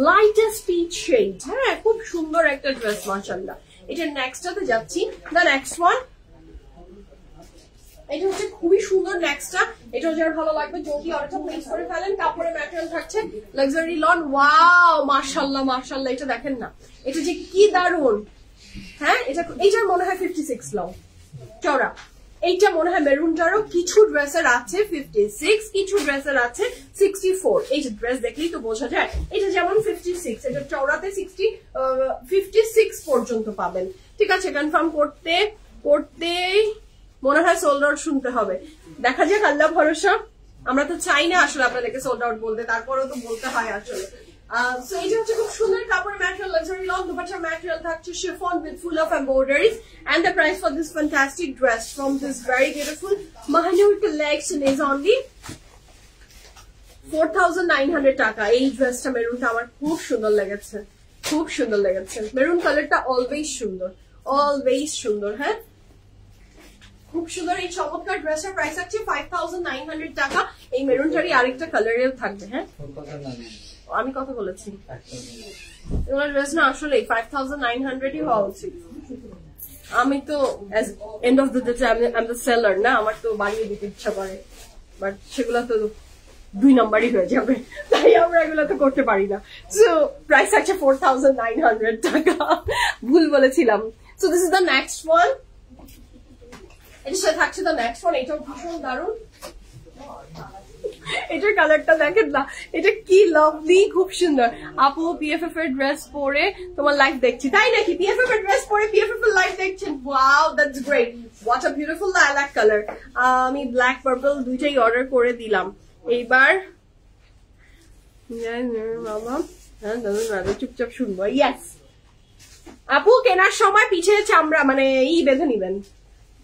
লাইটেস্ট পিচ শেড, হ্যাঁ, খুব সুন্দর একটা ড্রেস মাশাআল্লাহ। এটা নেক্সটটাতে যাচ্ছি, দ্য নেক্সট ওয়ান, এটা হচ্ছে খুবই সুন্দর নেক্সটটা, এটা যার ভালো লাগবে জলদি অর্ডারটা প্লেস করে ফেলেন। কাপড়ের ম্যাটেরিয়াল থাকছে লাক্সারি লন, ওয়াও মাশাআল্লাহ মাশাআল্লাহ, এটা দেখেন না, এটা যে কি দারুণ, হ্যাঁ, এইটার মনে হয় 56 লং চওড়া, এইটা মনে হয় মেরুনটারও কিছু ড্রেসের আছে 56, কিছু ড্রেসের আছে 64, এই যে ড্রেস দেখলেই তো বোঝা যায়, এটা যেমন 56, এটা চওড়াতে 56 পর্যন্ত পাবেন, ঠিক আছে। কনফার্ম করতে মনে হয় সোল্ড আউট শুনতে হবে, দেখা যাক, আল্লাহ ভরসা, আমরা তো চাই না আসলে আপনাদেরকে সোল্ড আউট বলতে, তারপরেও তো বলতে হয় আসলে। সো এটা হচ্ছে খুব সুন্দর কাপড়ের ম্যাটেরিয়াল, লাক্সারি লং দুপাট্টার ম্যাটেরিয়াল থাকছে chiffon with full of embroideries, and the price for this fantastic dress from this very beautiful Mahnoor collection is only 4900 টাকা। এই ড্রেসটা মেরুনটা আমার খুব সুন্দর লেগেছে, খুব সুন্দর লেগেছে, মেরুন কালারটা অলওয়েজ সুন্দর, হ্যাঁ, খুব সুন্দর। এই চমৎকার ড্রেসের প্রাইস আছে 5900 টাকা, এই মেরুনটারই আরেকটা কালারেও থাকবে, হ্যাঁ, আমি কথা বলেছি, তোমার ড্রেস না আসলে 5900 হওয়া উচিত, আমি তো end of the day I am the seller না, আমার তো বাড়িয়ে দিতে ইচ্ছা করে, বাট সেগুলো তো 2 নাম্বারই হয়ে যাবে, তাই আমরা এগুলো তো করতে পারি না। সো প্রাইস আছে 4900 টাকা, ভুল বলেছিলাম। So this is the next one, এটার সাথে থাকছে দ্য নেক্সট ওয়ান, এটাও ভীষণ দারুণ, এটার কালারটা দেখেন না, এটা কি লাভলি, খুব সুন্দর। আপু পিএফএফ এর ড্রেস পরে তোমার লাইভ দেখছি, তাই নাকি? পিএফএফ এর ড্রেস পরে পিএফএফ এর লাইভ দেখছেন, wow that's great, what a beautiful lilac colour. আমি ব্ল্যাক পার্পল দুইটাই অর্ডার করে দিলাম, এইবার বাবা চুপচাপ শুনবো। ইয়েস আপু, কেনার সময় পিঠে চামড়া মানে বেঁধে নিবেন,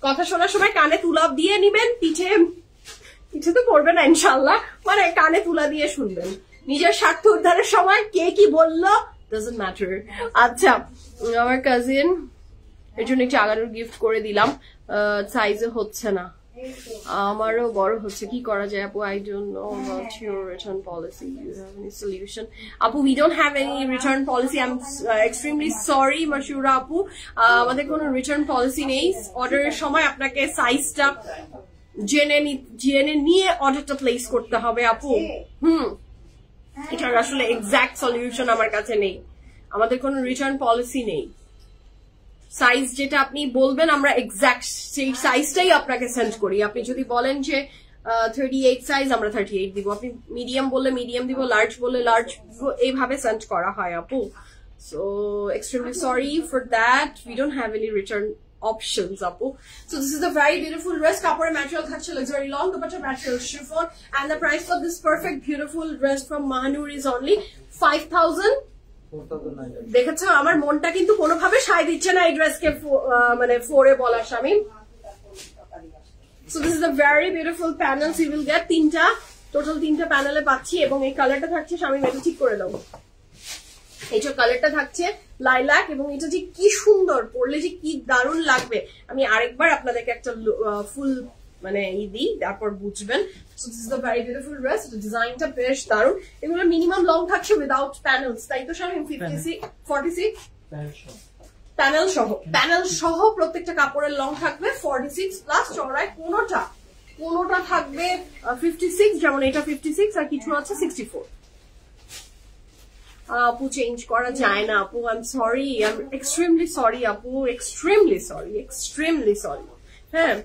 কথা শোনার সময় কানে তুলা দিয়ে নিবেন, পিঠে তো পড়বে না ইনশাল্লাহ, মানে কানে তুলা দিয়ে শুনবেন, নিজের স্বার্থ উদ্ধারের সময় কে কি বললো doesn't matter. আচ্ছা, আমার কাজিন এর জন্য একটু আগানোর গিফট করে দিলাম, সাইজে হচ্ছে না, আমারও বড় হচ্ছে, কি করা যায় আপু? I don't know about your return policy. Do you have any solution? আপু, we don't have any return policy. I'm extremely sorry, Mashura আপু, আমাদের কোনো রিটার্ন পলিসি নেই। অর্ডারের সময় আপনাকে সাইজটা জেনে নিয়ে অর্ডারটা প্লেস করতে হবে আপু। এটার আসলে এক্সাক্ট সলিউশন আমার কাছে নেই, আমাদের কোনো রিটার্ন পলিসি নেই। সাইজ যেটা আপনি বলবেন আমরা এক্সাক্ট সেই সাইজটাই আপনাকে সেন্ড করি। আপনি যদি বলেন যে 38 সাইজ, আমরা 38 দিব। আপনি মিডিয়াম বললে মিডিয়াম দিব, লার্জ বললে লার্জ দিব, এইভাবে সেন্ড করা হয় আপু। So extremely sorry for that, we don't have any return options apu. So this is a very beautiful dress, kapore material thakche luxury long dupatta material chiffon, and the price for this perfect beautiful dress from Mahanur is only 5000 দেখেছো আমার মনটা কিন্তু কোনোভাবে সায় দিচ্ছে না এই ড্রেসকে মানে 4 এ বলার স্বামী। So this is a very beautiful panels you will get, তিনটা টোটাল তিনটা প্যানেলে পাচ্ছি, এবং এই কালারটা থাকছে স্বামী, এটা ঠিক করে দাও, এইটা কালারটা থাকছে লাইলাক, এবং এটা যে কি সুন্দর পরলে যে কি দারুণ লাগবে। আমি আরেকবার আপনাদেরকে একটা ফুল মানে দিই, তারপর বুঝবেন। So this is the very beautiful dress, ডিজাইনটা বেশ দারুণ। এগুলো মিনিমাম লং থাকছে উইদাউট প্যানেলস, তাই তো স্যার? 46 প্যানেল সহ প্রত্যেকটা কাপড়ের লং থাকবে 46 প্লাস চওড়ায় কোনোটা থাকবে 56, যেমন এটা 56 আর কিছু আছে 64। আপু চেঞ্জ করা যায় না আপু, I am sorry, I am extremely sorry আপু, এক্সট্রিমলি সরি। হ্যাঁ,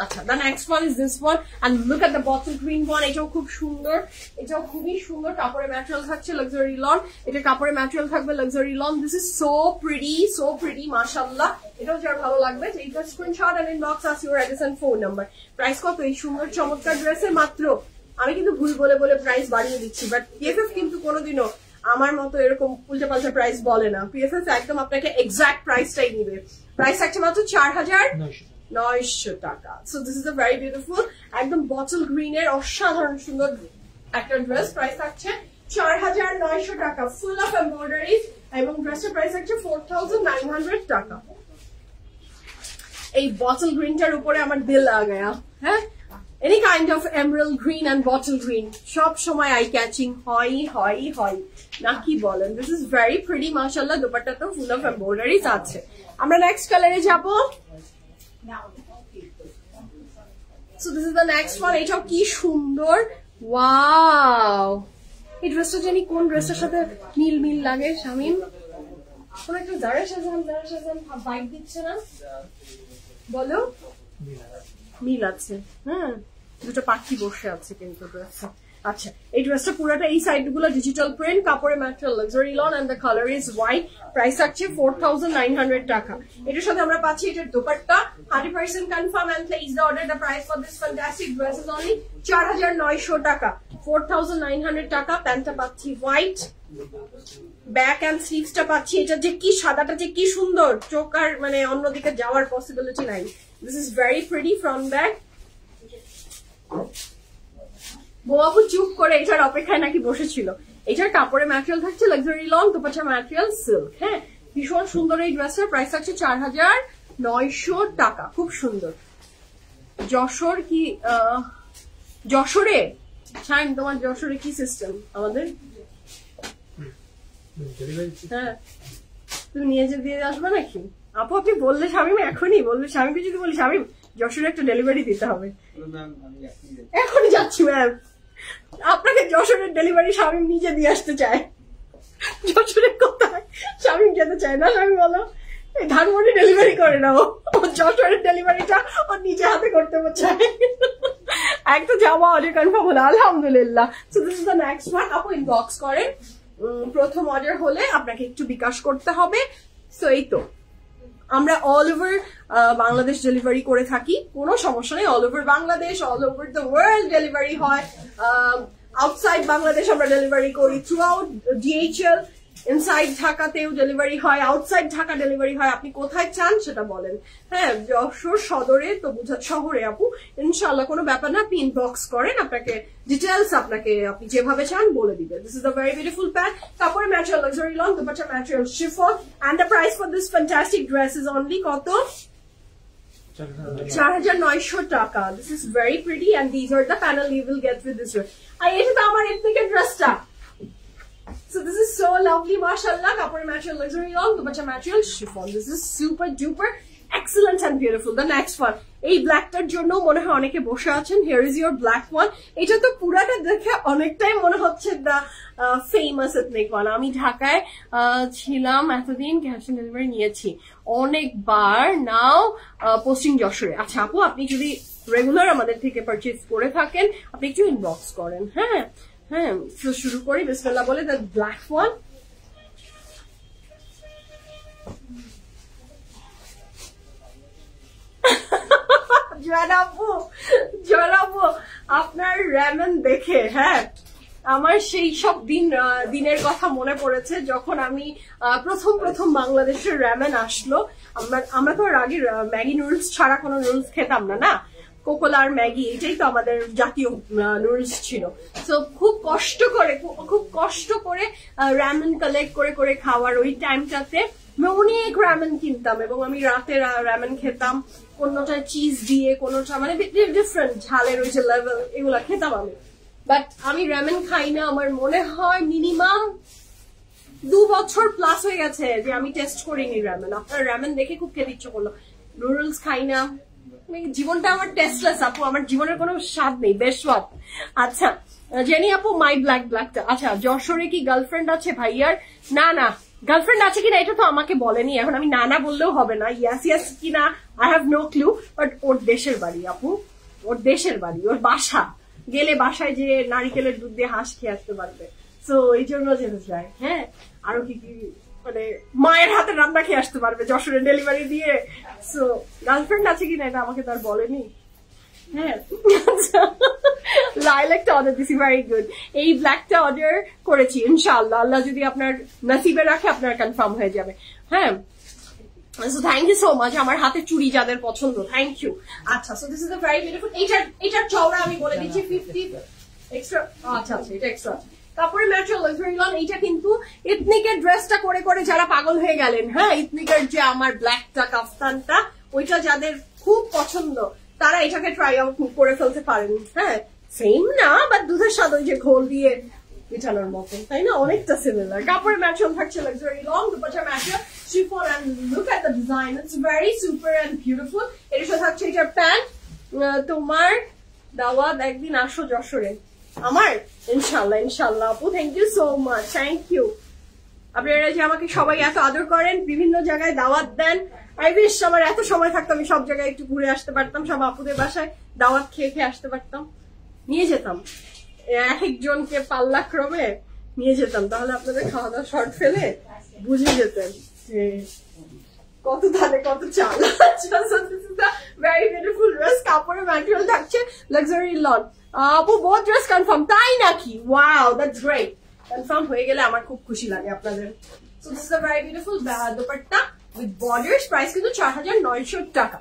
আচ্ছা, the next one is this one, and look at the bottle green one. এটাও খুব সুন্দর, এটাও খুবই সুন্দর। কাপড়ের ম্যাটেরিয়াল থাকছে লাক্সারি লন, এটা কাপড়ের ম্যাটেরিয়াল থাকবে luxury lawn. This is so pretty মাশাআল্লাহ। এটাও যার ভালো লাগবে take the screenshot and inbox us your address and phone number. Price কত এই সুন্দর চমৎকার ড্রেসের? মাত্র, আমি কিন্তু ভুল বলে প্রাইস বাড়িয়ে দিচ্ছি, বাট পিএফএফ কিন্তু কোনোদিনও আমার মতো এরকম উল্টাপাল্টা প্রাইস বলে না। পিএফএফ একদম আপনাকে এক্সাক্ট প্রাইসটাই দিবে। প্রাইস থাকছে মাত্র 4900 টাকা। So this is a very beautiful, একদম বটল গ্রিন এর অসাধারণ সুন্দর একটা ড্রেস। প্রাইস থাকছে 4900 টাকা, ফুল অফ এমব্রয়ডারি, এবং ড্রেসের প্রাইস থাকছে 4900 টাকা। এই বটল গ্রিনটার উপরে আমার দিল আ গয়া। হ্যাঁ, any kind of emerald green and bottle green সব সময় আই ক্যাচিং হয় না, কি বলেন? দিস ইজ ভেরি প্রিটি মাশাআল্লাহ। দোপাট্টা তো ফুল অফ এমব্রয়ডারিজ আছে। আমরা নেক্সট কালারে যাব। So this is the next one, এটাও কি সুন্দর, ওয়াও। এই ড্রেসটা জানি কোন ড্রেসটার সাথে মিল লাগে শামিম, কোন একটা জারা শাজান ভাইব দিচ্ছে না, বলো? মিল আছে, হ্যাঁ, দুটো পাখি বসে আছে কিন্তু ড্রেসে। আচ্ছা, এই ড্রেসটা পুরোটা এই সাইড গুলো ডিজিটাল প্রিন্ট, কাপড়ের material luxury lawn, and the colour is white. Price থাকছে 4900 টাকা। এটার সাথে আমরা পাচ্ছি এটার dupatta 100% confirm, and place the order. The price for this fantastic dress is only 4900 taka, 4900 টাকা। প্যান্টটা পাচ্ছি হোয়াইট, ব্যাক এন্ড স্লিভসটা পাচ্ছি এটা যে কি সাদাটা যে কি সুন্দর, চোখ আর মানে অন্যদিকে যাওয়ার পসিবিলিটি নাই। This is very pretty front back. বোয়াবু চুপ করে এটার অপেক্ষায় নাকি বসেছিল। এটার কাপড়ের ম্যাটেরিয়াল থাকছে luxury long, dupatta material silk. হ্যাঁ, ভীষণ সুন্দর এই ড্রেসের প্রাইস থাকছে 4900 টাকা, খুব সুন্দর। যশোর কি যশোরে শাইন, তোমার যশোরে কি সিস্টেম? আমাদের হ্যাঁ, তুমি নিয়ে যে দিয়ে আসবে নাকি আপু? আপনি বললে শামিম এখনই বলবে, শামিমকে যদি বলি শামিম যশোরে একটা ডেলিভারি দিতে হবে, এখনই যাচ্ছি ম্যাম। আপনাকে যশোরের ডেলিভারি শামিম নিজে দিয়ে আসতে চায়। যশোরের কোথায় শামিম যেতে চায় না, শামিম বলো ধানমন্ডি ডেলিভারি করে নাও, যশোরের ডেলিভারিটা ও নিজে হাতে করতে চায়। একটা যাওয়া অর্ডার কনফার্ম হলো, আলহামদুলিল্লাহ। So this is the next one. আপু ইনবক্স করেন, প্রথম অর্ডার হলে আপনাকে একটু বিকাশ করতে হবে। সো এই তো, আমরা অল ওভার বাংলাদেশ ডেলিভারি করে থাকি, কোনো সমস্যা নেই। All over Bangladesh, all over the world delivery হয়। আউটসাইড বাংলাদেশ আমরা ডেলিভারি করি থ্রু আউট DHL, ইনসাইড ঢাকাতেও ডেলিভারি হয়, আউটসাইড ঢাকা ডেলিভারি হয়, আপনি কোথায় চান সেটা বলেন। হ্যাঁ, যশোর সদরে তো বুঝা শহরে আপু, ইনশাআল্লাহ কোনো ব্যাপার না, আপনি ইনবক্স করেন, আপনাকে ডিটেলস আপনাকে আপনি যেভাবে চান বলে দিবে। This is a very beautiful pant, কাপড় material luxury long, dupatta material chiffon, and the price for this fantastic dress is only কত? 4,900 টাকা। This is very pretty and these are the panel you will get with this dress. আর এটা তো আমার এথনিকের ড্রেসটা। So this is so lovely, mashallah. Kapur material luxury long, dupatta material chiffon. This is super duper excellent and beautiful. The next one, এই ব্ল্যাকটার জন্য মনে হয় অনেকে বসে আছেন। Here is your black one. এটা তো পুরাটা দেখে অনেকটাই মনে হচ্ছে the famous ethnic one. আমি ঢাকায় ছিলাম এতদিন, ক্যাশ অন ডেলিভারি নিয়েছি অনেকবার, নাও পোস্টিং যশোরে। আচ্ছা আপু, আপনি যদি রেগুলার আমাদের থেকে পারচেজ করে থাকেন, আপনি একটু ইনবক্স করেন। হ্যাঁ হ্যাঁ, তো শুরু করি বিসমিল্লাহ বলে। দ্য ব্ল্যাক ওয়ান, জয়নাবু আপনার র্যামেন দেখে হ্যাঁ আমার সেই সব দিনের কথা মনে পড়েছে, যখন আমি প্রথম বাংলাদেশের র্যামেন আসলো। আমরা তো আর আগে ম্যাগি নুডলস ছাড়া কোনো নুডলস খেতাম না, না কোকোলার ম্যাগি, এটাই তো আমাদের জাতীয় নুডলস ছিল। তো খুব কষ্ট করে র্যামেন কালেক্ট করে খাওয়ার ওই টাইমটাতে অনেক র্যামেন কিনতাম, এবং আমি রাতে র্যামেন খেতাম, কোনোটা চিজ দিয়ে, কোনোটা মানে ডিফারেন্ট ঝালের ওই যে লেভেল, এগুলা খেতাম আমি। বাট আমি র্যামেন খাই না, আমার মনে হয় মিনিমাম 2 বছর প্লাস হয়ে গেছে যে আমি টেস্ট করিনি র্যামেন। আপনার র্যামেন দেখে খুব খেতে ইচ্ছে করলো। নুডলস খাই না, জীবনটা আমার টেস্টলেস আপু, আমার জীবনের কোনো স্বাদ নেই, বেশ স্বাদ। আচ্ছা জেনি আপু, মাই ব্ল্যাকটা। আচ্ছা, যশোরে কি গার্লফ্রেন্ড আছে ভাইয়ার? না গার্লফ্রেন্ড আছে কিনা এটা তো আমাকে বলেনি, এখন আমি না বললেও হবে না। ইয়াস কিনা I have no clue, but ওর দেশের বাড়ি আপু, ওর দেশের বাড়ি, ওর বাসা, গেলে বাসায় যে নারিকেলের দুধ দিয়ে হাঁস খেয়ে আসতে পারবে, তো এই জন্য যেতে চাই। হ্যাঁ, আরো কি মানে মায়ের হাতে রান্না খেয়ে আসতে পারবে যশোরে ডেলিভারি দিয়ে। সো গার্লফ্রেন্ড আছে কিনা এটা আমাকে তার বলেনি। হ্যাঁ, লাইলাকটা অর্ডার দিছি, ভেরি গুড। এই ব্ল্যাকটা অর্ডার করেছি, ইনশাআল্লাহ আল্লাহ যদি আপনার নসিবে রাখে আপনার কনফার্ম হয়ে যাবে। হ্যাঁ, so thank you so much. আমার হাতে চুড়ি যাদের পছন্দ, থ্যাংক ইউ। আচ্ছা, so this is a very beautiful. এটার চওড়া আমি বলে দিচ্ছি 50 এক্সট্রা। আচ্ছা, এটা এক্সট্রা। কাপড়ের ম্যাটেরিয়াল লাক্সারি লন। এইটা কিন্তু ইথনিকের ড্রেসটা করে যারা পাগল হয়ে গেলেন, হ্যাঁ ইথনিকের যে আমার ব্ল্যাকটা কাফতানটা, ওইটা যাদের খুব পছন্দ তারা এটাকে ট্রাই আউট করে ফেলতে পারেন। হ্যাঁ, সেম না, বাট দুধের স্বাদ ওই যে ঘোল দিয়ে মেটানোর মতো, তাই না, অনেকটা সিমিলার। কাপড়ের ম্যাটেরিয়াল থাকছে luxury long, dupatta material chiffon, and look at the design, it's very super and beautiful. এর সাথে থাকছে এটার প্যান্ট। তোমার দাওয়াত একদিন আসো যশোরে আমার, ইনশাল্লাহ আপু, thank you so much, thank you. আপনারা যে আমাকে সবাই এত আদর করেন, বিভিন্ন জায়গায় দাওয়াত দেন, আই উইশ আমার এত সময় থাকতো, আমি সব জায়গায় একটু ঘুরে আসতে পারতাম, সব আপুদের বাসায় দাওয়াত খেয়ে আসতে পারতাম, নিয়ে যেতাম এক একজনকে পাল্লা ক্রমে নিয়ে যেতাম, তাহলে আপনাদের খাওয়া দাওয়া শর্ট ফেলে বুঝে যেতেন যে কত ধানে কত চাল। ভেরি বিউটিফুল ড্রেস, কাপড়ের ম্যাটেরিয়াল থাকছে লাক্সারি লন। আপু বোথ ড্রেস কনফার্ম, তাই নাকি? Wow, that's great. কনফার্ম হয়ে গেলে আমার খুব খুশি লাগে আপনাদের। So this is a very beautiful dupatta with borders, price কিন্তু 4,900 টাকা।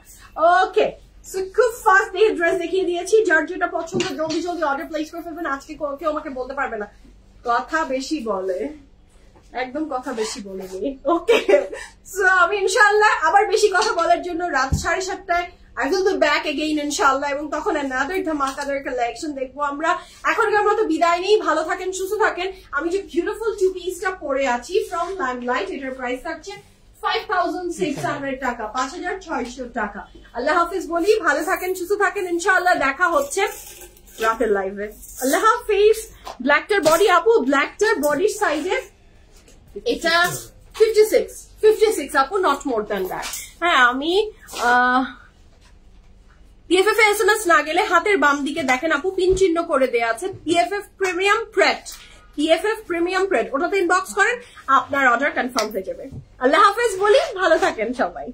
ওকে, সো খুব ফাস্ট দিয়ে ড্রেস দেখিয়ে দিয়েছি, যার যেটা পছন্দ জলদি অর্ডার প্লেস করে ফেলবেন। আজকে কেউ আমাকে বলতে পারবে না কথা বেশি বলে, একদম কথা বেশি বলেনি। ওকে, সো আমি ইনশাআল্লাহ আবার বেশি কথা বলার জন্য রাত 7:30টায় I will be back again ইনশাআল্লাহ, এবং তখন another ধামাকাদার কালেকশন দেখবো আমরা। এখনকার মতো বিদায় নেই, ভালো থাকেন, সুস্থ থাকেন। আমি যে বিউটিফুল 2 পিসটা পরে আছি ফ্রম লাইমলাইট, এটার প্রাইস থাকছে 5,600 টাকা, 5,600 টাকা। আল্লাহ হাফিজ বলি, ভালো থাকেন, সুস্থ থাকেন, ইনশাআল্লাহ দেখা হচ্ছে রাতের লাইভে। আল্লাহ হাফিজ। ব্ল্যাকটার বডি আপু, ব্ল্যাকটার বডির সাইজে এটা 56 আপু, নট মোর দ্যান দ্যাট। হ্যাঁ, আমি PFF এ SMS না গেলে হাতের বাম দিকে দেখেন আপু পিন চিহ্ন করে দেয়া আছে PFF প্রিমিয়াম প্রেট, PFF প্রিমিয়াম প্রেট, ওটাতে ইনবক্স করেন, আপনার অর্ডার কনফার্ম হয়ে যাবে। আল্লাহ হাফেজ বলি, ভালো থাকেন সবাই।